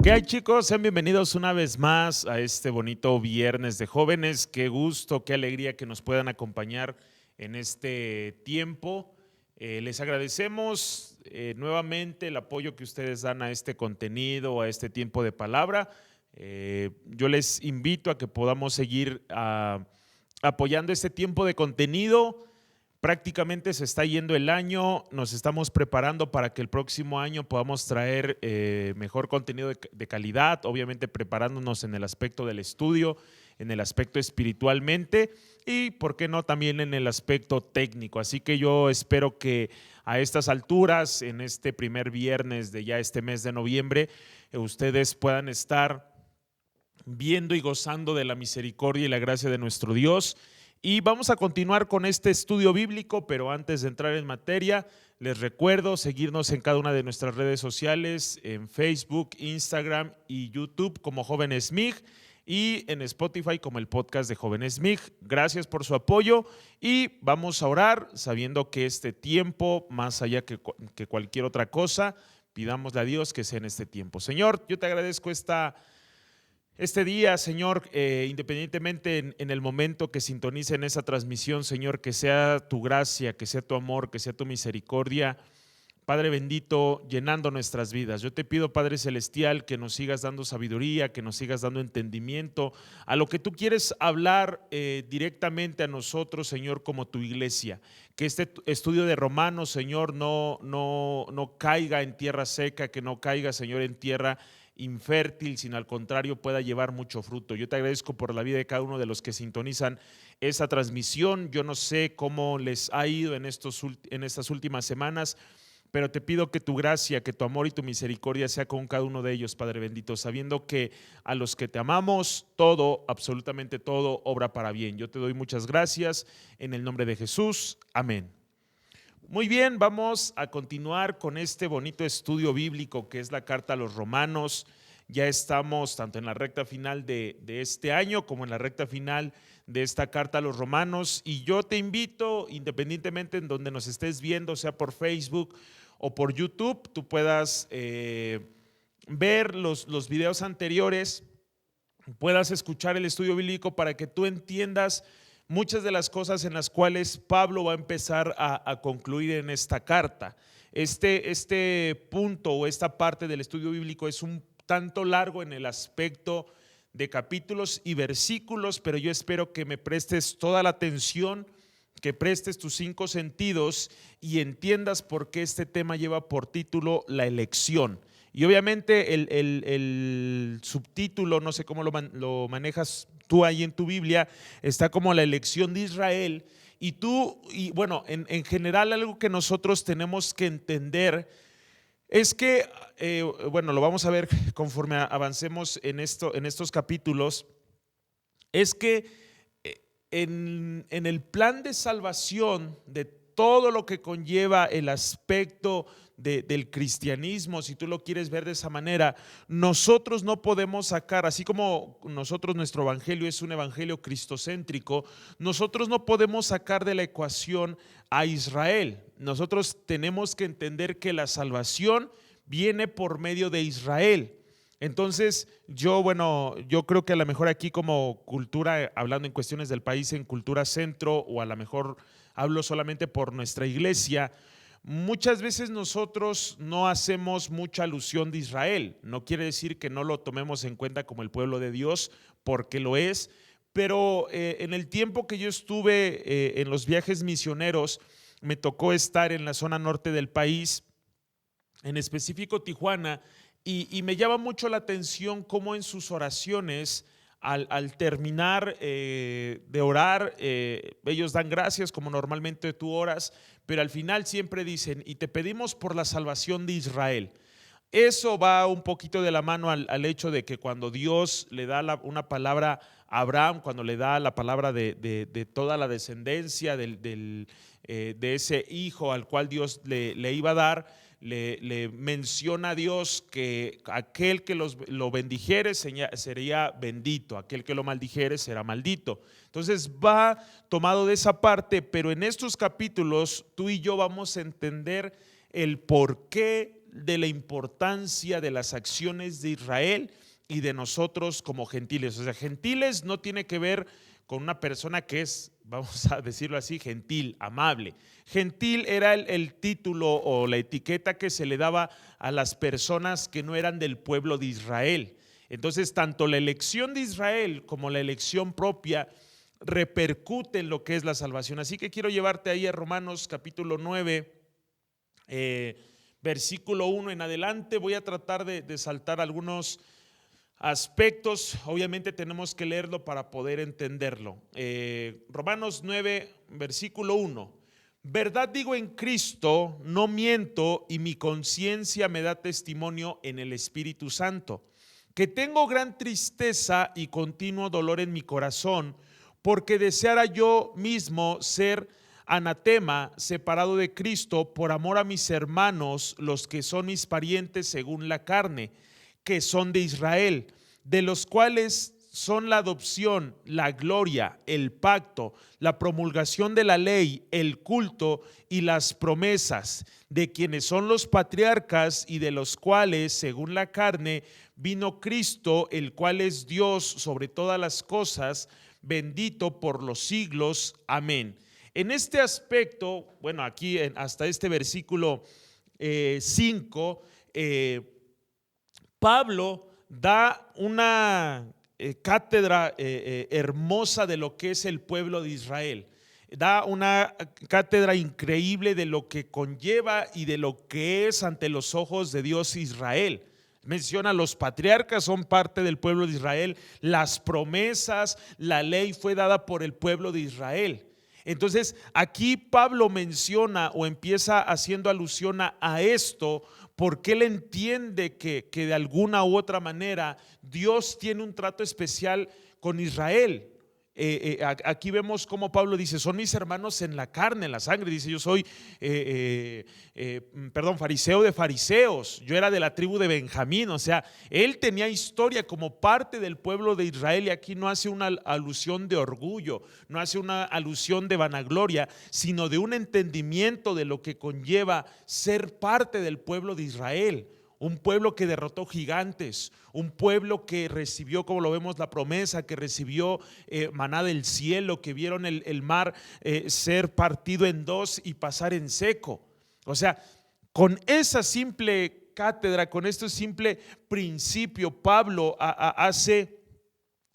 ¿Qué hay, chicos? Sean bienvenidos una vez más a este bonito viernes de jóvenes. Qué gusto, qué alegría que nos puedan acompañar en este tiempo. Les agradecemos nuevamente el apoyo que ustedes dan a este contenido, a este tiempo de palabra. Yo les invito a que podamos seguir apoyando este tiempo de contenido. Prácticamente se está yendo el año, nos estamos preparando para que el próximo año podamos traer mejor contenido de calidad, obviamente preparándonos en el aspecto del estudio, en el aspecto espiritualmente y, por qué no, también en el aspecto técnico. Así que yo espero que a estas alturas, en este primer viernes de ya este mes de noviembre, ustedes puedan estar viendo y gozando de la misericordia y la gracia de nuestro Dios. Y vamos a continuar con este estudio bíblico, pero antes de entrar en materia, les recuerdo seguirnos en cada una de nuestras redes sociales, en Facebook, Instagram y YouTube como Jóvenes MIG y en Spotify como el podcast de Jóvenes MIG. Gracias por su apoyo y vamos a orar sabiendo que este tiempo, más allá que cualquier otra cosa, pidámosle a Dios que sea en este tiempo. Señor, yo te agradezco este día, Señor, independientemente en el momento que sintonicen esa transmisión, Señor, que sea tu gracia, que sea tu amor, que sea tu misericordia, Padre bendito, llenando nuestras vidas. Yo te pido, Padre celestial, que nos sigas dando sabiduría, que nos sigas dando entendimiento a lo que tú quieres hablar directamente a nosotros, Señor, como tu iglesia. Que este estudio de Romanos, Señor, no caiga en tierra seca, que no caiga, Señor, en tierra infértil, sino al contrario pueda llevar mucho fruto. Yo te agradezco por la vida de cada uno de los que sintonizan esa transmisión. Yo no sé cómo les ha ido en estas últimas semanas, pero te pido que tu gracia, que tu amor y tu misericordia sea con cada uno de ellos, Padre bendito, sabiendo que a los que te amamos, todo, absolutamente todo, obra para bien. Yo te doy muchas gracias en el nombre de Jesús. Amén. Muy bien, vamos a continuar con este bonito estudio bíblico que es la carta a los Romanos. Ya estamos tanto en la recta final de este año como en la recta final de esta carta a los Romanos, y yo te invito, independientemente en donde nos estés viendo, sea por Facebook o por YouTube, tú puedas ver los videos anteriores, puedas escuchar el estudio bíblico para que tú entiendas muchas de las cosas en las cuales Pablo va a empezar a concluir en esta carta. Este punto o esta parte del estudio bíblico es un tanto largo en el aspecto de capítulos y versículos, pero yo espero que me prestes toda la atención, que prestes tus 5 sentidos y entiendas por qué este tema lleva por título la elección. Y obviamente el subtítulo, no sé cómo lo manejas tú ahí en tu Biblia, está como la elección de Israel. Y bueno, en general algo que nosotros tenemos que entender es que, bueno, lo vamos a ver conforme avancemos en estos capítulos, es que en el plan de salvación de todo lo que conlleva el aspecto del cristianismo, si tú lo quieres ver de esa manera, nosotros no podemos sacar, así como nuestro evangelio es un evangelio cristocéntrico, nosotros no podemos sacar de la ecuación a Israel. Nosotros tenemos que entender que la salvación viene por medio de Israel. Entonces yo creo que a lo mejor aquí como cultura, hablando en cuestiones del país, en cultura centro, o a lo mejor hablo solamente por nuestra iglesia, muchas veces nosotros no hacemos mucha alusión de Israel. No quiere decir que no lo tomemos en cuenta como el pueblo de Dios, porque lo es, pero en el tiempo que yo estuve en los viajes misioneros, me tocó estar en la zona norte del país, en específico Tijuana, y me llama mucho la atención cómo en sus oraciones, al terminar de orar, ellos dan gracias como normalmente tú oras, pero al final siempre dicen: y te pedimos por la salvación de Israel. Eso va un poquito de la mano al hecho de que cuando Dios le da una palabra a Abraham, cuando le da la palabra de toda la descendencia de ese hijo al cual Dios le iba a dar, le menciona a Dios que aquel que lo bendijere sería bendito, aquel que lo maldijere será maldito. Entonces va tomado de esa parte, pero en estos capítulos tú y yo vamos a entender el por qué de la importancia de las acciones de Israel y de nosotros como gentiles. O sea, gentiles no tiene que ver con una persona que es, vamos a decirlo así, gentil, amable. Gentil era el título o la etiqueta que se le daba a las personas que no eran del pueblo de Israel. Entonces, tanto la elección de Israel como la elección propia repercute en lo que es la salvación. Así que quiero llevarte ahí a Romanos capítulo 9, versículo 1 en adelante. Voy a tratar de saltar algunos aspectos, obviamente tenemos que leerlo para poder entenderlo. Romanos 9, versículo 1. Verdad digo en Cristo, no miento, y mi conciencia me da testimonio en el Espíritu Santo, que tengo gran tristeza y continuo dolor en mi corazón, porque deseara yo mismo ser anatema, separado de Cristo, por amor a mis hermanos, los que son mis parientes según la carne, que son de Israel, de los cuales son la adopción, la gloria, el pacto, la promulgación de la ley, el culto y las promesas, de quienes son los patriarcas y de los cuales, según la carne, vino Cristo, el cual es Dios sobre todas las cosas, bendito por los siglos. Amén. En este aspecto, bueno, aquí hasta este versículo 5, Pablo da una cátedra hermosa de lo que es el pueblo de Israel. Da una cátedra increíble de lo que conlleva y de lo que es ante los ojos de Dios Israel. Menciona los patriarcas, son parte del pueblo de Israel. Las promesas, la ley fue dada por el pueblo de Israel. Entonces aquí Pablo menciona o empieza haciendo alusión a esto, porque él entiende que de alguna u otra manera Dios tiene un trato especial con Israel. Aquí vemos cómo Pablo dice: son mis hermanos en la carne, en la sangre. Dice: yo soy fariseo de fariseos, yo era de la tribu de Benjamín. O sea, él tenía historia como parte del pueblo de Israel, y aquí no hace una alusión de orgullo, no hace una alusión de vanagloria, sino de un entendimiento de lo que conlleva ser parte del pueblo de Israel. Un pueblo que derrotó gigantes, un pueblo que recibió, como lo vemos, la promesa, que recibió maná del cielo, que vieron el mar ser partido en dos y pasar en seco. O sea, con esa simple cátedra, con este simple principio, Pablo hace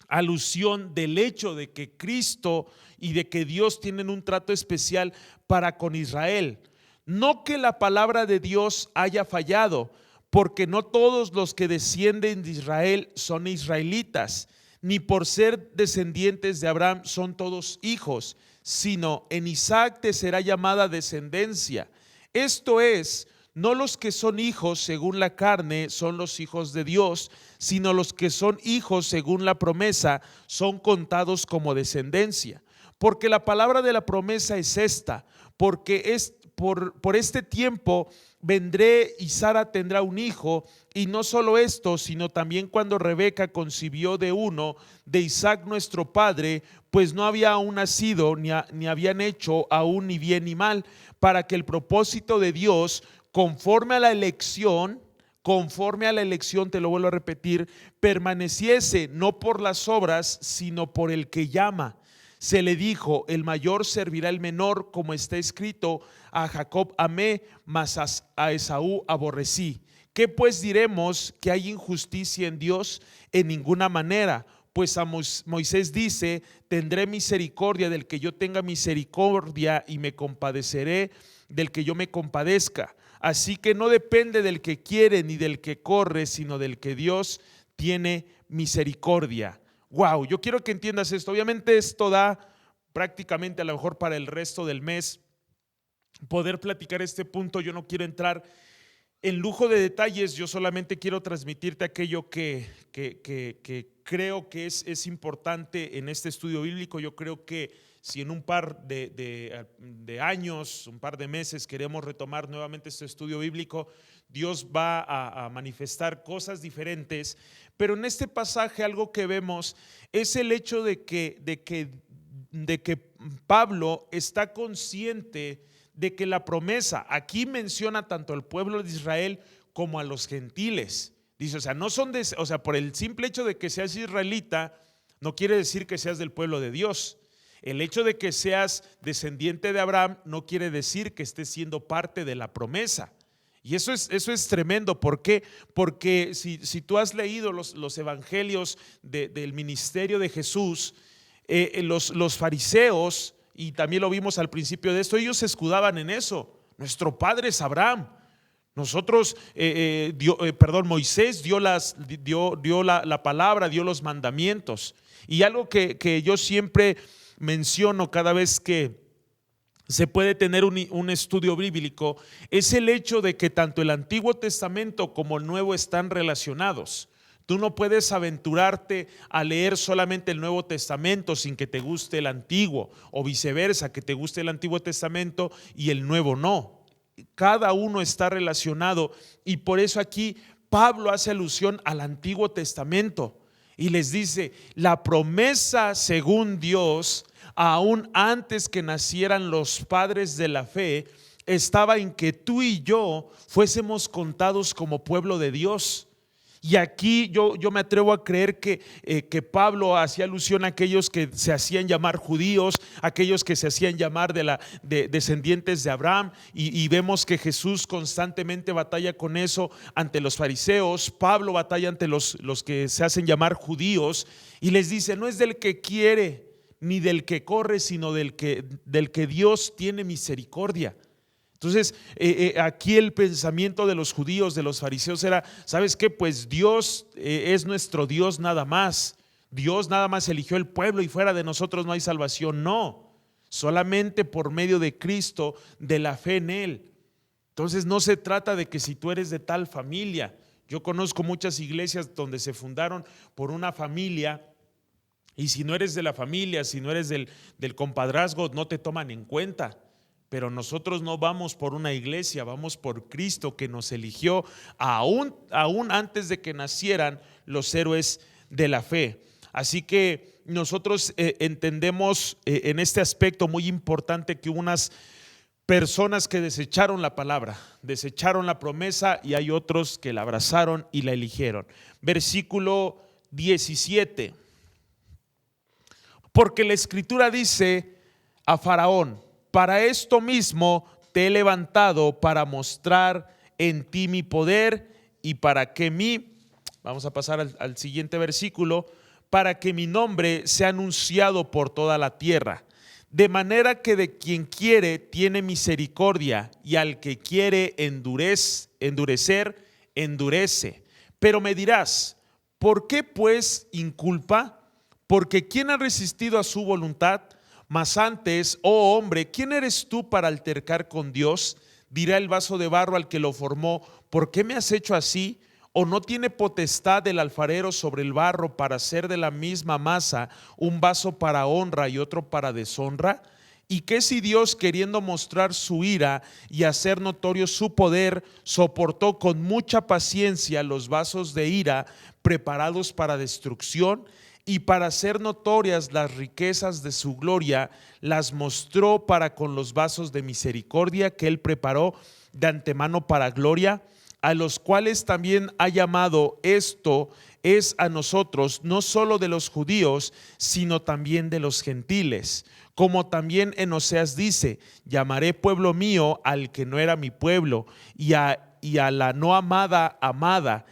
alusión del hecho de que Cristo y de que Dios tienen un trato especial para con Israel. No que la palabra de Dios haya fallado, porque no todos los que descienden de Israel son israelitas, ni por ser descendientes de Abraham son todos hijos, sino en Isaac te será llamada descendencia. Esto es, no los que son hijos según la carne son los hijos de Dios, sino los que son hijos según la promesa son contados como descendencia. Porque la palabra de la promesa es esta: porque es por este tiempo vendré y Sara tendrá un hijo. Y no solo esto, sino también cuando Rebeca concibió de uno, de Isaac nuestro padre, pues no había aún nacido, ni habían hecho aún ni bien ni mal, para que el propósito de Dios, conforme a la elección, te lo vuelvo a repetir, permaneciese no por las obras, sino por el que llama. Se le dijo: el mayor servirá al menor, como está escrito: a Jacob amé, mas a Esaú aborrecí. ¿Qué pues diremos? ¿Que hay injusticia en Dios? En ninguna manera. Pues a Moisés dice: tendré misericordia del que yo tenga misericordia, y me compadeceré del que yo me compadezca. Así que no depende del que quiere ni del que corre, sino del que Dios tiene misericordia. Wow, yo quiero que entiendas esto. Obviamente esto da prácticamente, a lo mejor para el resto del mes, poder platicar este punto. Yo no quiero entrar en lujo de detalles, yo solamente quiero transmitirte aquello que creo que es importante en este estudio bíblico. Yo creo que si en un par de años, un par de meses, queremos retomar nuevamente este estudio bíblico, Dios va a manifestar cosas diferentes. Pero en este pasaje algo que vemos es el hecho de que Pablo está consciente de que la promesa, aquí menciona tanto al pueblo de Israel como a los gentiles. Dice, o sea, no son o sea, por el simple hecho de que seas israelita, no quiere decir que seas del pueblo de Dios. El hecho de que seas descendiente de Abraham no quiere decir que estés siendo parte de la promesa. Y eso es tremendo. ¿Por qué? Porque si tú has leído los evangelios del ministerio de Jesús, los fariseos, y también lo vimos al principio de esto, ellos se escudaban en eso. Nuestro padre es Abraham. Nosotros, Moisés dio la palabra, dio los mandamientos. Y algo que yo siempre menciono cada vez que se puede tener un estudio bíblico es el hecho de que tanto el Antiguo Testamento como el Nuevo están relacionados. Tú no puedes aventurarte a leer solamente el Nuevo Testamento sin que te guste el Antiguo, o viceversa, que te guste el Antiguo Testamento y el Nuevo no. Cada uno está relacionado, y por eso aquí Pablo hace alusión al Antiguo Testamento y les dice: la promesa según Dios, aún antes que nacieran los padres de la fe, estaba en que tú y yo fuésemos contados como pueblo de Dios. Y aquí yo me atrevo a creer que Pablo hacía alusión a aquellos que se hacían llamar judíos, aquellos que se hacían llamar de descendientes de Abraham, y vemos que Jesús constantemente batalla con eso ante los fariseos. Pablo batalla ante los que se hacen llamar judíos y les dice: no es del que quiere ni del que corre, sino del que Dios tiene misericordia. Entonces, aquí el pensamiento de los judíos, de los fariseos era: ¿sabes qué? Pues Dios es nuestro Dios nada más. Dios nada más eligió el pueblo y fuera de nosotros no hay salvación. No, solamente por medio de Cristo, de la fe en Él. Entonces no se trata de que si tú eres de tal familia. Yo conozco muchas iglesias donde se fundaron por una familia, y si no eres de la familia, si no eres del compadrazgo, no te toman en cuenta. Pero nosotros no vamos por una iglesia, vamos por Cristo, que nos eligió aún antes de que nacieran los héroes de la fe. Así que nosotros entendemos en este aspecto muy importante que hubo unas personas que desecharon la palabra, desecharon la promesa, y hay otros que la abrazaron y la eligieron. Versículo 17. Porque la Escritura dice a Faraón: para esto mismo te he levantado, para mostrar en ti mi poder, y para que vamos a pasar al siguiente versículo, para que mi nombre sea anunciado por toda la tierra. De manera que de quien quiere tiene misericordia, y al que quiere endurecer, endurece. Pero me dirás: ¿por qué pues inculpa? Porque ¿quién ha resistido a su voluntad? Mas antes, oh hombre, ¿quién eres tú para altercar con Dios? Dirá el vaso de barro al que lo formó: ¿por qué me has hecho así? ¿O no tiene potestad el alfarero sobre el barro para hacer de la misma masa un vaso para honra y otro para deshonra? ¿Y qué si Dios, queriendo mostrar su ira y hacer notorio su poder, soportó con mucha paciencia los vasos de ira preparados para destrucción? Y para hacer notorias las riquezas de su gloria, las mostró para con los vasos de misericordia que él preparó de antemano para gloria, a los cuales también ha llamado. Esto es a nosotros, no solo de los judíos, sino también de los gentiles. Como también en Oseas dice: llamaré pueblo mío al que no era mi pueblo, y a la no amada, amada.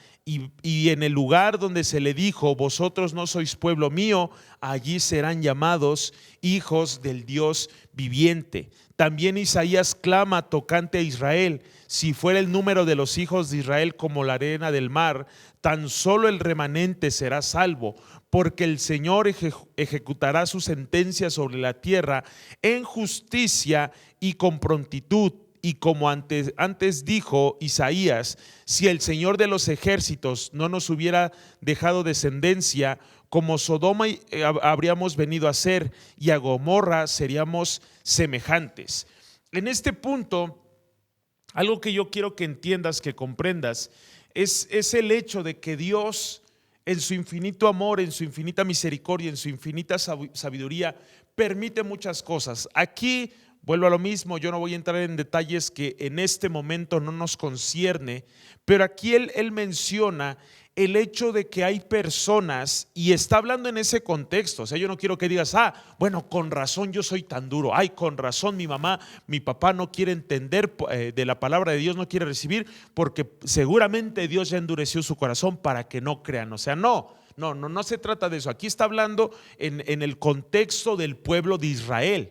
Y en el lugar donde se le dijo: vosotros no sois pueblo mío, allí serán llamados hijos del Dios viviente. También Isaías clama tocante a Israel: si fuera el número de los hijos de Israel como la arena del mar, tan solo el remanente será salvo, porque el Señor ejecutará su sentencia sobre la tierra en justicia y con prontitud. Y como antes dijo Isaías: si el Señor de los ejércitos no nos hubiera dejado descendencia, como Sodoma habríamos venido a ser, y a Gomorra seríamos semejantes. En este punto, algo que yo quiero que entiendas, que comprendas, es el hecho de que Dios, en su infinito amor, en su infinita misericordia, en su infinita sabiduría, permite muchas cosas. Aquí Vuelvo a lo mismo, yo no voy a entrar en detalles que en este momento no nos concierne, pero aquí él menciona el hecho de que hay personas, y está hablando en ese contexto. O sea, yo no quiero que digas, bueno, con razón yo soy tan duro, con razón mi mamá, mi papá no quiere entender de la palabra de Dios, no quiere recibir, porque seguramente Dios ya endureció su corazón para que no crean. O sea, no se trata de eso. Aquí está hablando en el contexto del pueblo de Israel,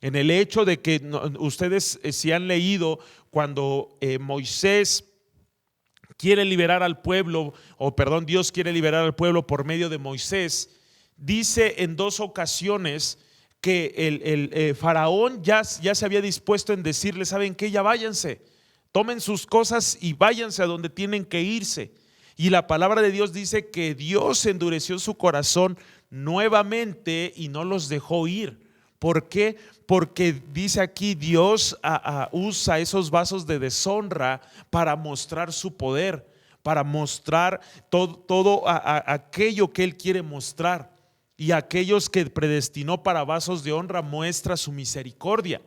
en el hecho de que ustedes si han leído cuando Moisés quiere liberar al pueblo, Dios quiere liberar al pueblo por medio de Moisés, dice en 2 ocasiones que el faraón ya se había dispuesto en decirle, ¿saben qué? Ya váyanse, tomen sus cosas y váyanse a donde tienen que irse. Y la palabra de Dios dice que Dios endureció su corazón nuevamente y no los dejó ir. ¿Por qué? Porque dice aquí Dios usa esos vasos de deshonra para mostrar su poder, para mostrar todo aquello que Él quiere mostrar. Y aquellos que predestinó para vasos de honra muestra su misericordia.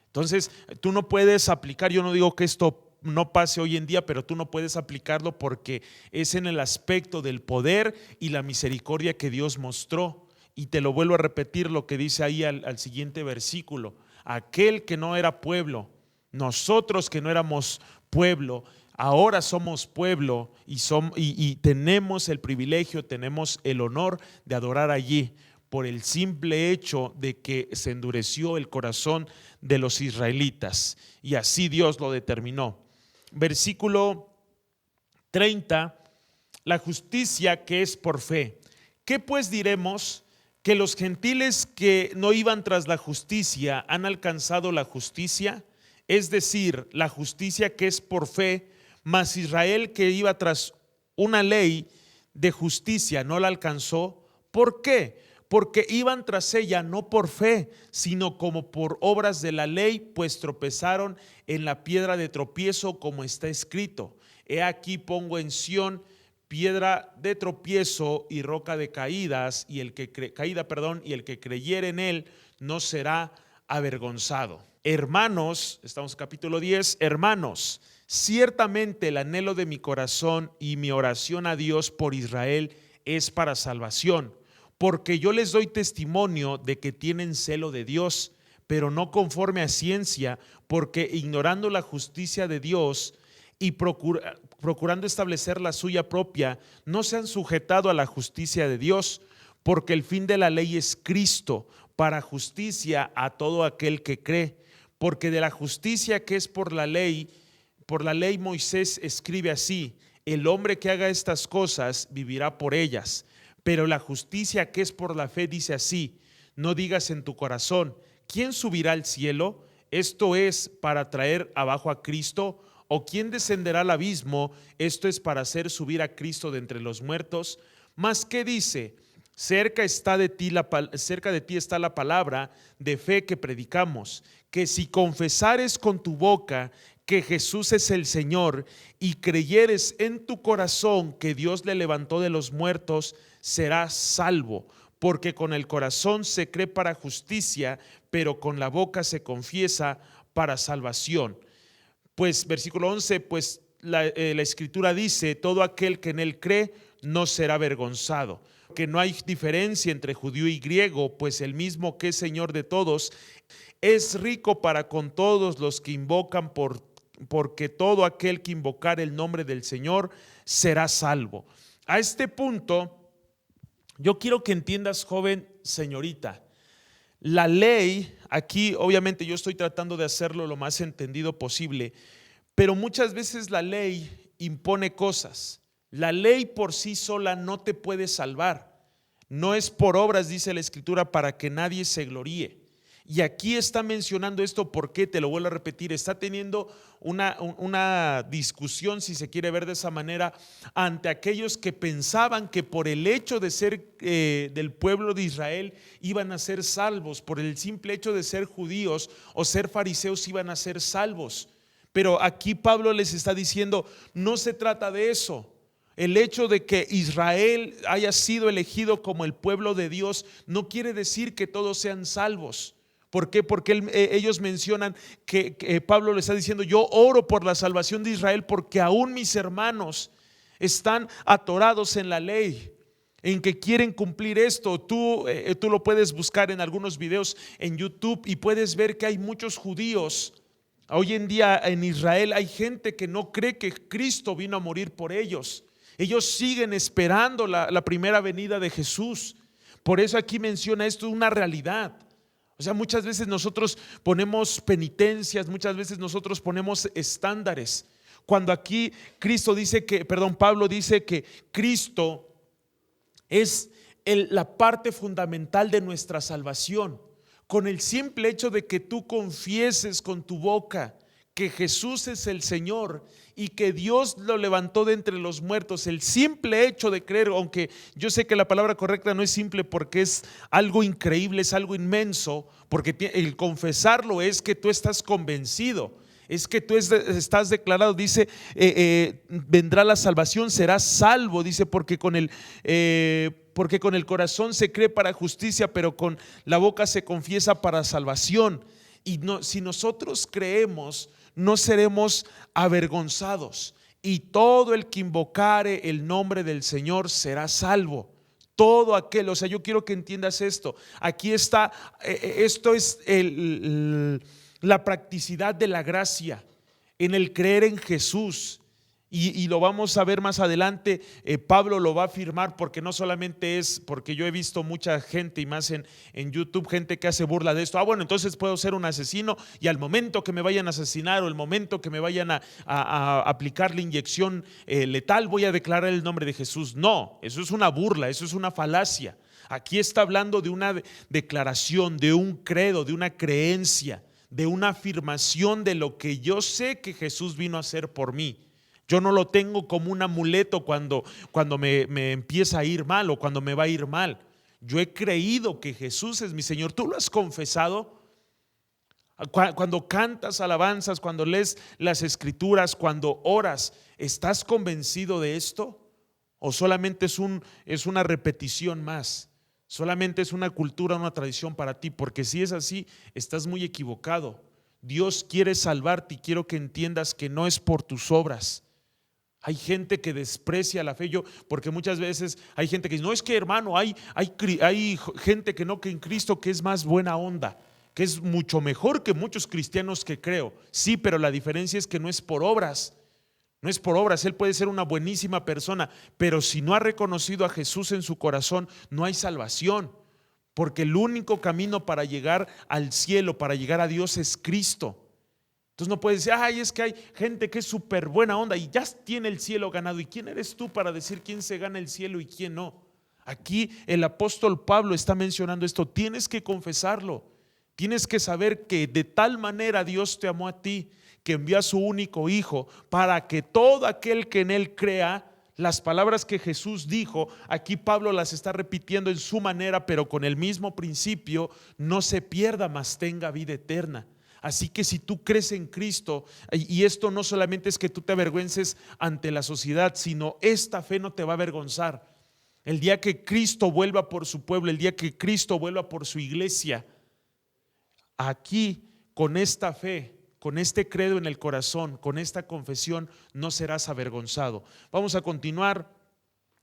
Entonces tú no puedes aplicar, yo no digo que esto no pase hoy en día, pero tú no puedes aplicarlo porque es en el aspecto del poder y la misericordia que Dios mostró. Y te lo vuelvo a repetir lo que dice ahí al siguiente versículo: aquel que no era pueblo, nosotros que no éramos pueblo, ahora somos pueblo y tenemos el privilegio, tenemos el honor de adorar allí por el simple hecho de que se endureció el corazón de los israelitas, y así Dios lo determinó. Versículo 30, la justicia que es por fe. ¿Qué pues diremos? ¿Que los gentiles que no iban tras la justicia han alcanzado la justicia? Es decir, la justicia que es por fe, mas Israel que iba tras una ley de justicia no la alcanzó. ¿Por qué? Porque iban tras ella no por fe, sino como por obras de la ley, pues tropezaron en la piedra de tropiezo, como está escrito: he aquí pongo en Sión piedra de tropiezo y roca de caídas, y el que creyere en él no será avergonzado. Hermanos, estamos en capítulo 10, hermanos, ciertamente el anhelo de mi corazón y mi oración a Dios por Israel es para salvación, porque yo les doy testimonio de que tienen celo de Dios, pero no conforme a ciencia, porque ignorando la justicia de Dios y procurando establecer la suya propia, no se han sujetado a la justicia de Dios, porque el fin de la ley es Cristo, para justicia a todo aquel que cree. Porque de la justicia que es por la ley Moisés escribe así: el hombre que haga estas cosas vivirá por ellas. Pero la justicia que es por la fe dice así: no digas en tu corazón, ¿quién subirá al cielo? Esto es para traer abajo a Cristo. ¿O quién descenderá al abismo? Esto es para hacer subir a Cristo de entre los muertos. Mas ¿qué dice? Cerca de ti está la palabra de fe que predicamos, que si confesares con tu boca que Jesús es el Señor y creyeres en tu corazón que Dios le levantó de los muertos, serás salvo. Porque con el corazón se cree para justicia, pero con la boca se confiesa para salvación. Pues versículo 11, pues la escritura dice: todo aquel que en él cree no será avergonzado. Que no hay diferencia entre judío y griego, pues el mismo que es Señor de todos es rico para con todos los que invocan, porque todo aquel que invocar el nombre del Señor será salvo. A este punto, yo quiero que entiendas, joven, señorita, la ley, aquí obviamente yo estoy tratando de hacerlo lo más entendido posible, pero muchas veces la ley impone cosas. La ley por sí sola no te puede salvar. No es por obras, dice la Escritura, para que nadie se gloríe. Y aquí está mencionando esto porque, te lo vuelvo a repetir, está teniendo una discusión, si se quiere ver de esa manera, ante aquellos que pensaban que por el hecho de ser del pueblo de Israel iban a ser salvos, por el simple hecho de ser judíos o ser fariseos iban a ser salvos. Pero aquí Pablo les está diciendo: no se trata de eso. El hecho de que Israel haya sido elegido como el pueblo de Dios no quiere decir que todos sean salvos. ¿Por qué? Porque ellos mencionan que Pablo le está diciendo: yo oro por la salvación de Israel porque aún mis hermanos están atorados en la ley, en que quieren cumplir esto. Tú lo puedes buscar en algunos videos en YouTube y puedes ver que hay muchos judíos. Hoy en día en Israel hay gente que no cree que Cristo vino a morir por ellos. Ellos siguen esperando la primera venida de Jesús. Por eso aquí menciona esto, una realidad. O sea, muchas veces nosotros ponemos penitencias, muchas veces nosotros ponemos estándares. Cuando aquí Pablo dice que Cristo es la parte fundamental de nuestra salvación. Con el simple hecho de que tú confieses con tu boca que Jesús es el Señor y que Dios lo levantó de entre los muertos, el simple hecho de creer, aunque yo sé que la palabra correcta no es simple porque es algo increíble, es algo inmenso, porque el confesarlo es que tú estás convencido, es que tú estás declarado. Dice, vendrá la salvación, serás salvo, dice, porque con el corazón se cree para justicia, pero con la boca se confiesa para salvación. Y si nosotros creemos, no seremos avergonzados, y todo el que invocare el nombre del Señor será salvo. Todo aquel, o sea, yo quiero que entiendas esto. Aquí está, esto es la practicidad de la gracia, en el creer en Jesús. Y lo vamos a ver más adelante. Pablo lo va a afirmar, porque no solamente es, porque yo he visto mucha gente, y más en YouTube, gente que hace burla de esto. Bueno, entonces puedo ser un asesino, y al momento que me vayan a asesinar, o el momento que me vayan a aplicar la inyección letal, voy a declarar el nombre de Jesús. No, eso es una burla, eso es una falacia. Aquí está hablando de una declaración, de un credo, de una creencia, de una afirmación de lo que yo sé que Jesús vino a hacer por mí. Yo no lo tengo como un amuleto cuando me empieza a ir mal, o cuando me va a ir mal. Yo he creído que Jesús es mi Señor. ¿Tú lo has confesado? Cuando cantas alabanzas, cuando lees las escrituras, cuando oras, ¿estás convencido de esto? ¿O solamente es una repetición más? Solamente es una cultura, una tradición para ti. Porque si es así, estás muy equivocado. Dios quiere salvarte, y quiero que entiendas que no es por tus obras. Hay gente que desprecia la fe, porque muchas veces hay gente que dice: no, es que, hermano, hay gente que no cree en Cristo, que es más buena onda, que es mucho mejor que muchos cristianos que creo. Sí, pero la diferencia es que no es por obras. No es por obras. Él puede ser una buenísima persona, pero si no ha reconocido a Jesús en su corazón, no hay salvación. Porque el único camino para llegar al cielo, para llegar a Dios, es Cristo. Entonces no puedes decir: ay, es que hay gente que es súper buena onda y ya tiene el cielo ganado. ¿Y quién eres tú para decir quién se gana el cielo y quién no? Aquí el apóstol Pablo está mencionando esto. Tienes que confesarlo. Tienes que saber que de tal manera Dios te amó a ti, que envió a su único Hijo, para que todo aquel que en Él crea. Las palabras que Jesús dijo, aquí Pablo las está repitiendo en su manera, pero con el mismo principio: no se pierda, mas tenga vida eterna. Así que si tú crees en Cristo, y esto no solamente es que tú te avergüences ante la sociedad, sino esta fe no te va a avergonzar. El día que Cristo vuelva por su pueblo, el día que Cristo vuelva por su iglesia, aquí con esta fe, con este credo en el corazón, con esta confesión, no serás avergonzado. Vamos a continuar.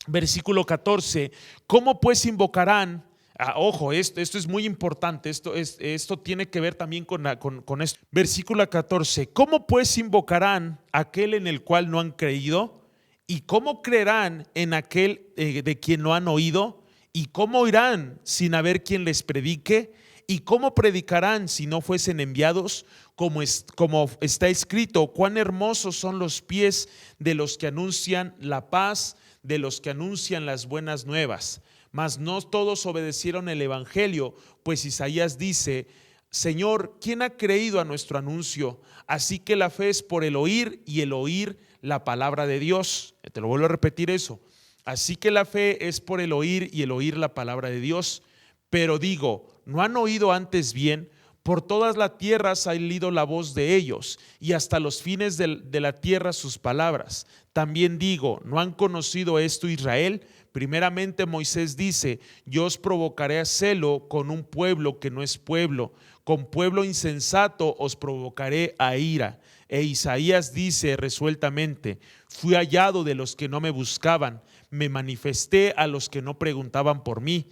Versículo 14. ¿Cómo pues invocarán? Ojo, esto es muy importante. Esto tiene que ver también con esto. Versículo 14. ¿Cómo pues invocarán aquel en el cual no han creído? ¿Y cómo creerán en aquel de quien no han oído? ¿Y cómo oirán sin haber quien les predique? ¿Y cómo predicarán si no fuesen enviados? Como está escrito: cuán hermosos son los pies de los que anuncian la paz, de los que anuncian las buenas nuevas. Mas no todos obedecieron el evangelio, pues Isaías dice: Señor, ¿quién ha creído a nuestro anuncio? Así que la fe es por el oír, y el oír la palabra de Dios. Te lo vuelvo a repetir eso. Así que la fe es por el oír, y el oír la palabra de Dios. Pero digo, ¿no han oído antes bien? Por todas las tierras ha salido la voz de ellos, y hasta los fines de la tierra sus palabras. También digo, ¿no han conocido esto Israel? Primeramente Moisés dice, yo os provocaré a celo con un pueblo que no es pueblo, con pueblo insensato os provocaré a ira. E Isaías dice resueltamente, fui hallado de los que no me buscaban, me manifesté a los que no preguntaban por mí.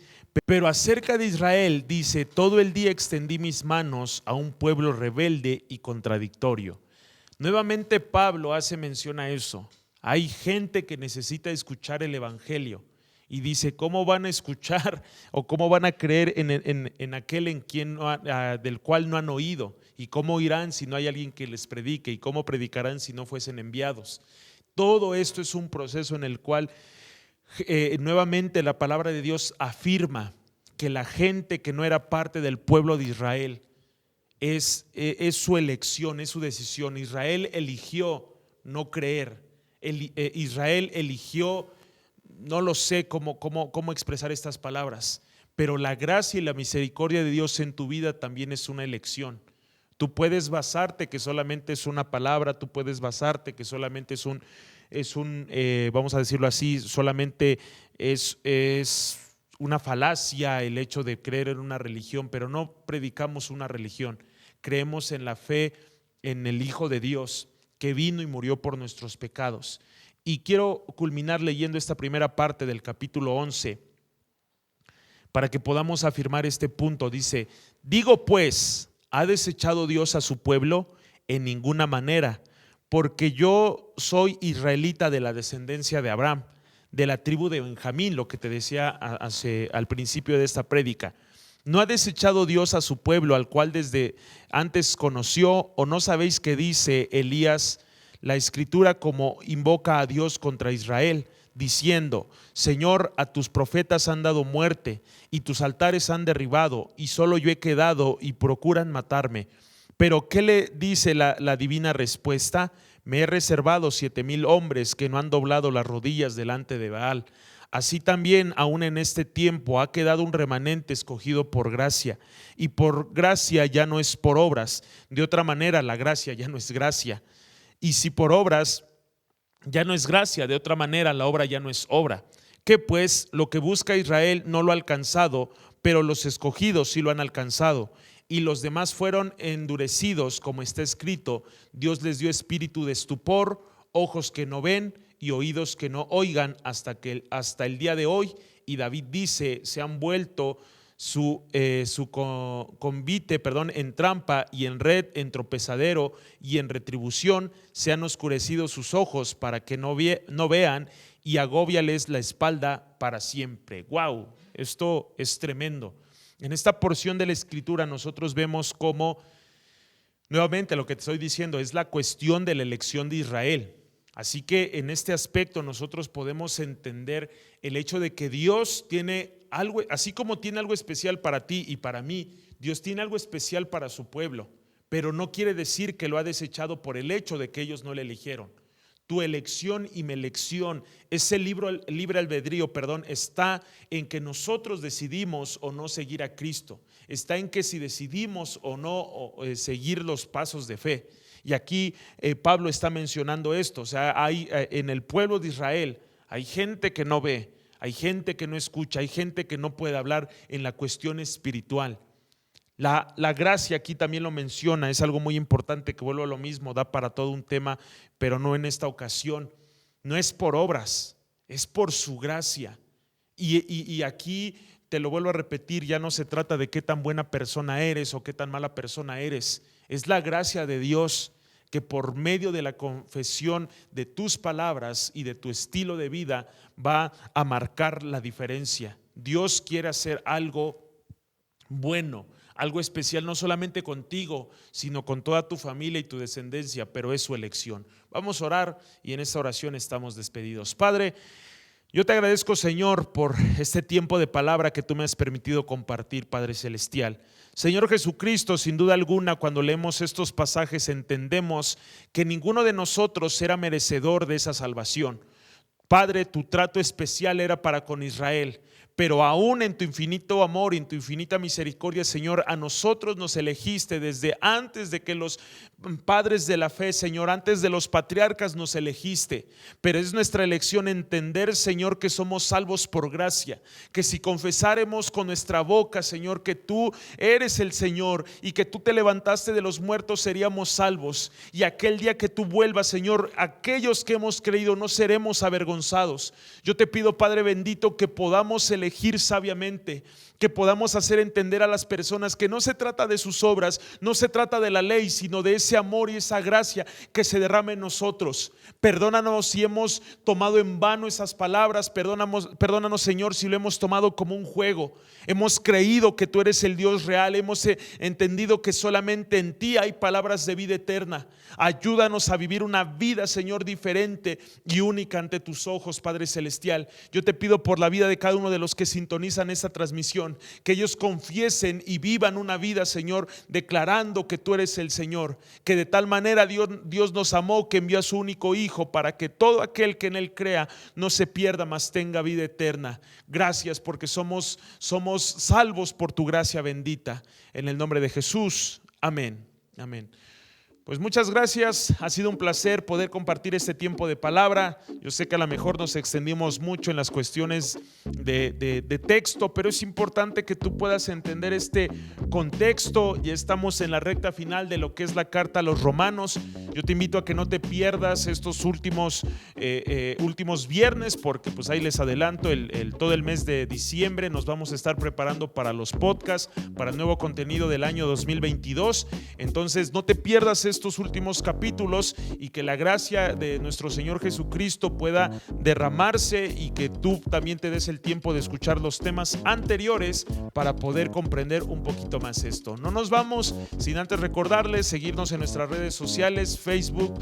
Pero acerca de Israel dice, todo el día extendí mis manos a un pueblo rebelde y contradictorio. Nuevamente Pablo hace mención a eso. Hay gente que necesita escuchar el evangelio y dice, ¿cómo van a escuchar o cómo van a creer en aquel en quien del cual no han oído? ¿Y cómo irán si no hay alguien que les predique? ¿Y cómo predicarán si no fuesen enviados? Todo esto es un proceso en el cual nuevamente la palabra de Dios afirma que la gente que no era parte del pueblo de Israel es su elección, es su decisión. Israel eligió no creer. Israel eligió, no lo sé cómo expresar estas palabras, pero la gracia y la misericordia de Dios en tu vida también es una elección. Tú puedes basarte que solamente es una palabra, tú puedes basarte que solamente vamos a decirlo así, solamente es una falacia el hecho de creer en una religión, pero no predicamos una religión, creemos en la fe en el Hijo de Dios que vino y murió por nuestros pecados. Y quiero culminar leyendo esta primera parte del capítulo 11 para que podamos afirmar este punto. Dice, digo pues, ¿ha desechado Dios a su pueblo? En ninguna manera, porque yo soy israelita de la descendencia de Abraham, de la tribu de Benjamín, lo que te decía al principio de esta prédica. ¿No ha desechado Dios a su pueblo, al cual desde antes conoció? ¿O no sabéis qué dice Elías la escritura como invoca a Dios contra Israel, diciendo, Señor, a tus profetas han dado muerte y tus altares han derribado y solo yo he quedado y procuran matarme? Pero ¿qué le dice la divina respuesta? Me he reservado 7,000 hombres que no han doblado las rodillas delante de Baal. Así también aún en este tiempo ha quedado un remanente escogido por gracia, y por gracia ya no es por obras. De otra manera la gracia ya no es gracia, y si por obras ya no es gracia, de otra manera la obra ya no es obra. Que pues lo que busca Israel no lo ha alcanzado, pero los escogidos sí lo han alcanzado. Y los demás fueron endurecidos, como está escrito, Dios les dio espíritu de estupor, ojos que no ven y oídos que no oigan hasta el día de hoy. Y David dice, se han vuelto su convite, en trampa y en red, en tropezadero y en retribución, se han oscurecido sus ojos para que no vean, y agóbiales la espalda para siempre. ¡Wow! Esto es tremendo. En esta porción de la escritura nosotros vemos cómo, nuevamente lo que te estoy diciendo es la cuestión de la elección de Israel. Así que en este aspecto nosotros podemos entender el hecho de que Dios tiene algo, así como tiene algo especial para ti y para mí, Dios tiene algo especial para su pueblo, pero no quiere decir que lo ha desechado por el hecho de que ellos no le eligieron. Tu elección y mi elección, ese libre albedrío, está en que nosotros decidimos o no seguir a Cristo. Está en que si decidimos o no seguir los pasos de fe. Y aquí Pablo está mencionando esto. O sea, hay en el pueblo de Israel hay gente que no ve, hay gente que no escucha, hay gente que no puede hablar en la cuestión espiritual. La gracia aquí también lo menciona, es algo muy importante que vuelvo a lo mismo, da para todo un tema, pero no en esta ocasión. No es por obras, es por su gracia. Y aquí te lo vuelvo a repetir, ya no se trata de qué tan buena persona eres o qué tan mala persona eres. Es la gracia de Dios que por medio de la confesión de tus palabras y de tu estilo de vida va a marcar la diferencia. Dios quiere hacer algo bueno, algo especial, no solamente contigo, sino con toda tu familia y tu descendencia, pero es su elección. Vamos a orar y en esta oración estamos despedidos. Padre, yo te agradezco, Señor, por este tiempo de palabra que tú me has permitido compartir, Padre Celestial. Señor Jesucristo, sin duda alguna, cuando leemos estos pasajes entendemos que ninguno de nosotros era merecedor de esa salvación. Padre, tu trato especial era para con Israel, pero aún en tu infinito amor y en tu infinita misericordia, Señor, a nosotros nos elegiste desde antes de que los padres de la fe, Señor, antes de los patriarcas nos elegiste. Pero es nuestra elección entender, Señor, que somos salvos por gracia, que si confesáremos con nuestra boca, Señor, que tú eres el Señor y que tú te levantaste de los muertos, seríamos salvos. Y aquel día que tú vuelvas, Señor, aquellos que hemos creído no seremos avergonzados. Yo te pido, Padre bendito, que podamos elegir sabiamente, que podamos hacer entender a las personas que no se trata de sus obras, no se trata de la ley, sino de ese amor y esa gracia que se derrama en nosotros. Perdónanos si hemos tomado en vano esas palabras, perdónanos, Señor, si lo hemos tomado como un juego. Hemos creído que tú eres el Dios real, hemos entendido que solamente en ti hay palabras de vida eterna. Ayúdanos a vivir una vida, Señor, diferente y única ante tus ojos, Padre celestial. Yo te pido por la vida de cada uno de los que sintonizan esta transmisión, que ellos confiesen y vivan una vida, Señor, declarando que tú eres el Señor, que de tal manera Dios nos amó que envió a su único Hijo para que todo aquel que en él crea no se pierda, mas tenga vida eterna. Gracias porque somos salvos por tu gracia bendita. En el nombre de Jesús, amén. Amén. Pues muchas gracias, ha sido un placer poder compartir este tiempo de palabra. Yo sé que a lo mejor nos extendimos mucho en las cuestiones de texto, pero es importante que tú puedas entender este contexto. Ya estamos en la recta final de lo que es la carta a los Romanos. Yo te invito a que no te pierdas estos últimos viernes, porque pues ahí les adelanto, todo el mes de diciembre nos vamos a estar preparando para los podcasts, para el nuevo contenido del año 2022. Entonces no te pierdas estos últimos capítulos y que la gracia de nuestro Señor Jesucristo pueda derramarse y que tú también te des el tiempo de escuchar los temas anteriores para poder comprender un poquito más esto. No nos vamos sin antes recordarles seguirnos en nuestras redes sociales, Facebook,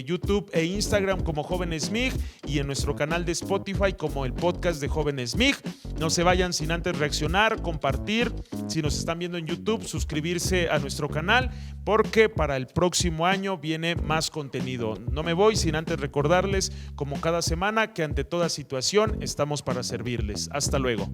YouTube e Instagram como Jóvenes MIG, y en nuestro canal de Spotify como el podcast de Jóvenes MIG. No se vayan sin antes reaccionar, compartir, si nos están viendo en YouTube, suscribirse a nuestro canal, porque para el próximo año viene más contenido. No me voy sin antes recordarles, como cada semana, que ante toda situación estamos para servirles. Hasta luego.